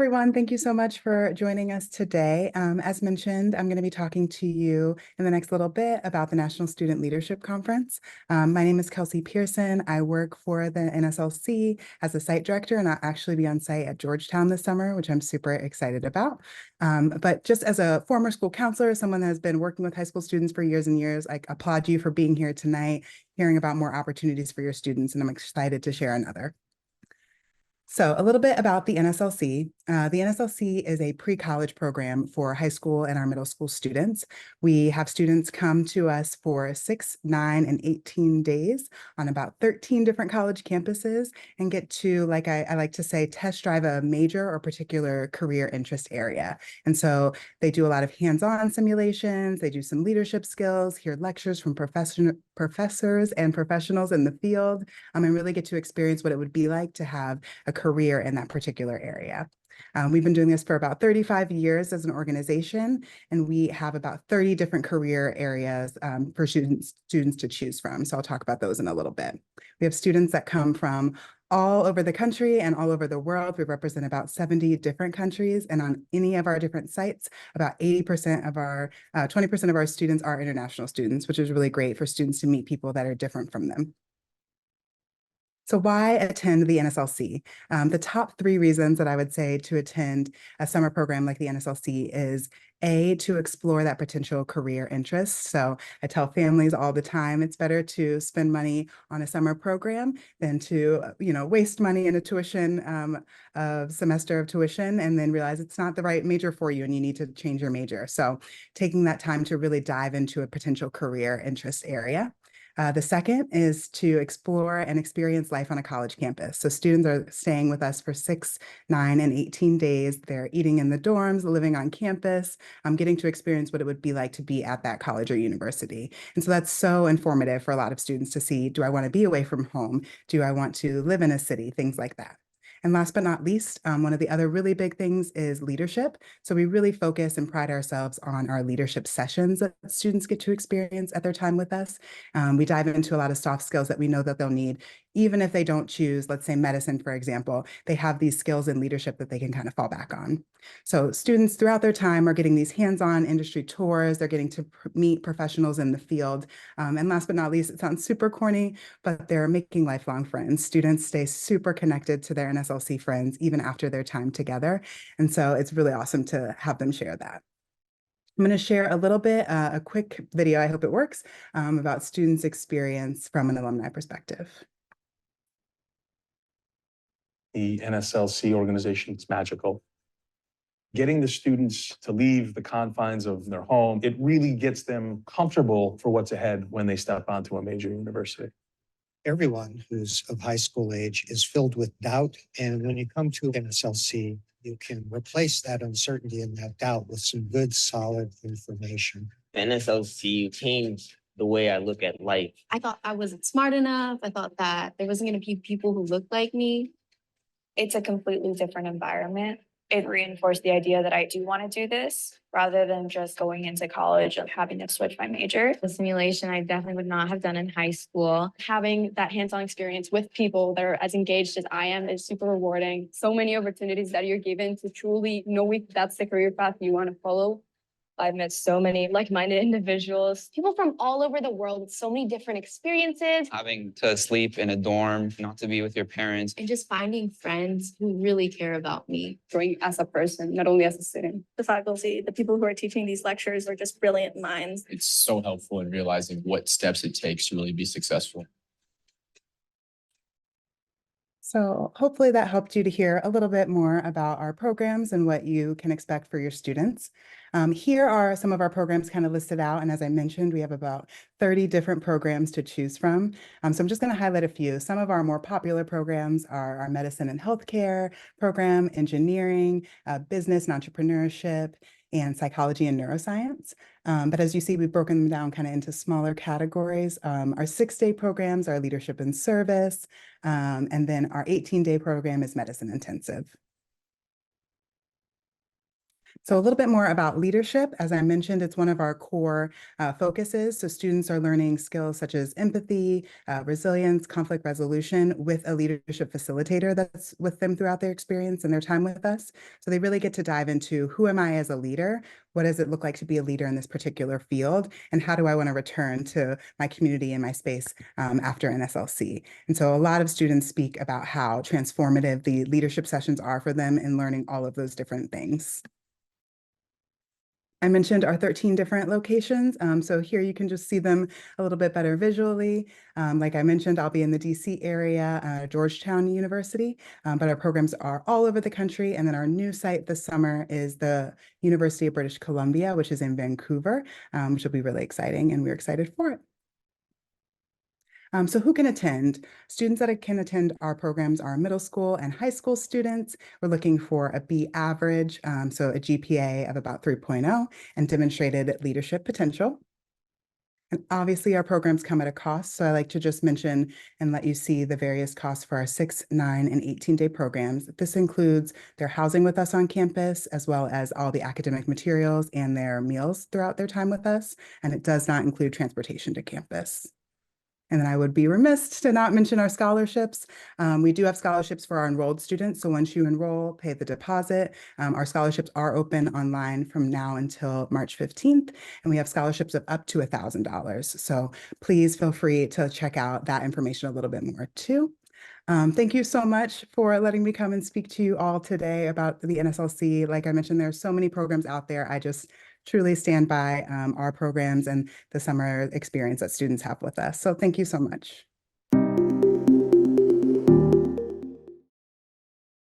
everyone. Thank you so much for joining us today. As mentioned, I'm going to be talking to you in the next little bit about the National Student Leadership Conference. My name is Kelsey Pearson. I work for the NSLC as a site director, and I'll actually be on site at Georgetown this summer, which I'm super excited about. But just as a former school counselor, someone that has been working with high school students for years and years, I applaud you for being here tonight, hearing about more opportunities for your students, and I'm excited to share another. So a little bit about the NSLC. The NSLC is a pre-college program for high school and our middle school students. We have students come to us for 6, 9, and 18 days on about 13 different college campuses and get to, like I like to say, test drive a major or particular career interest area. And so they do a lot of hands-on simulations, they do some leadership skills, hear lectures from professors and professionals in the field, and really get to experience what it would be like to have a career in that particular area. We've been doing this for about 35 years as an organization, and we have about 30 different career areas for students to choose from. So I'll talk about those in a little bit. We have students that come from all over the country and all over the world. We represent about 70 different countries, and on any of our different sites, about 80% of our, 20% of our students are international students, which is really great for students to meet people that are different from them. So why attend the NSLC? The top 3 reasons that I would say to attend a summer program like the NSLC is A, to explore that potential career interest. So I tell families all the time, it's better to spend money on a summer program than to, waste money in a tuition, a semester of tuition, and then realize it's not the right major for you and you need to change your major. So taking that time to really dive into a potential career interest area. The second is to explore and experience life on a college campus. So students are staying with us for 6, 9, and 18 days. They're eating in the dorms, living on campus, getting to experience what it would be like to be at that college or university. And so that's so informative for a lot of students to see, do I want to be away from home? Do I want to live in a city? Things like that. And last but not least, one of the other really big things is leadership. So we really focus and pride ourselves on our leadership sessions that students get to experience at their time with us. We dive into a lot of soft skills that we know that they'll need, even if they don't choose, let's say medicine, for example, they have these skills in leadership that they can kind of fall back on. So students throughout their time are getting these hands-on industry tours, they're getting to meet professionals in the field. And last but not least, it sounds super corny, but they're making lifelong friends. Students stay super connected to their NSLC friends even after their time together. And so it's really awesome to have them share that. I'm going to share a little bit, a quick video, I hope it works, about students' experience from an alumni perspective. The NSLC organization is magical. Getting the students to leave the confines of their home, it really gets them comfortable for what's ahead when they step onto a major university. Everyone who's of high school age is filled with doubt. And when you come to NSLC, you can replace that uncertainty and that doubt with some good, solid information. NSLC changed the way I look at life. I thought I wasn't smart enough. I thought that there wasn't going to be people who looked like me. It's a completely different environment. It reinforced the idea that I do want to do this rather than just going into college and having to switch my major. The simulation I definitely would not have done in high school. Having that hands-on experience with people that are as engaged as I am is super rewarding. So many opportunities that you're given to truly know if that's the career path you want to follow. I've met so many like-minded individuals. People from all over the world with so many different experiences. Having to sleep in a dorm, not to be with your parents. And just finding friends who really care about me. Growing as a person, not only as a student. The faculty, the people who are teaching these lectures are just brilliant minds. It's so helpful in realizing what steps it takes to really be successful. So hopefully that helped you to hear a little bit more about our programs and what you can expect for your students. Here are some of our programs kind of listed out. And as I mentioned, we have about 30 different programs to choose from. So I'm just going to highlight a few. Some of our more popular programs are our medicine and healthcare program, engineering, business and entrepreneurship, and psychology and neuroscience. But as you see, we've broken them down kind of into smaller categories. Our 6-day programs are leadership and service, and then our 18-day program is medicine intensive. So a little bit more about leadership. As I mentioned, it's one of our core focuses. So students are learning skills such as empathy, resilience, conflict resolution with a leadership facilitator that's with them throughout their experience and their time with us. So they really get to dive into who am I as a leader? What does it look like to be a leader in this particular field? And how do I want to return to my community and my space after NSLC? And so a lot of students speak about how transformative the leadership sessions are for them in learning all of those different things. I mentioned our 13 different locations. So here you can just see them a little bit better visually. Like I mentioned, I'll be in the DC area, Georgetown University, but our programs are all over the country. And then our new site this summer is the University of British Columbia, which is in Vancouver, which will be really exciting, and we're excited for it. So who can attend? Students that can attend our programs are middle school and high school students. We're looking for a B average, so a GPA of about 3.0 and demonstrated leadership potential. And obviously our programs come at a cost. So I like to just mention and let you see the various costs for our 6, 9, and 18-day programs. This includes their housing with us on campus, as well as all the academic materials and their meals throughout their time with us. And it does not include transportation to campus. And then I would be remiss to not mention our scholarships. We do have scholarships for our enrolled students. So once you enroll, pay the deposit. Our scholarships are open online from now until March 15th. And we have scholarships of up to $1,000. So please feel free to check out that information a little bit more too. Thank you so much for letting me come and speak to you all today about the NSLC. Like I mentioned, there are so many programs out there. I just truly stand by our programs and the summer experience that students have with us. So thank you so much.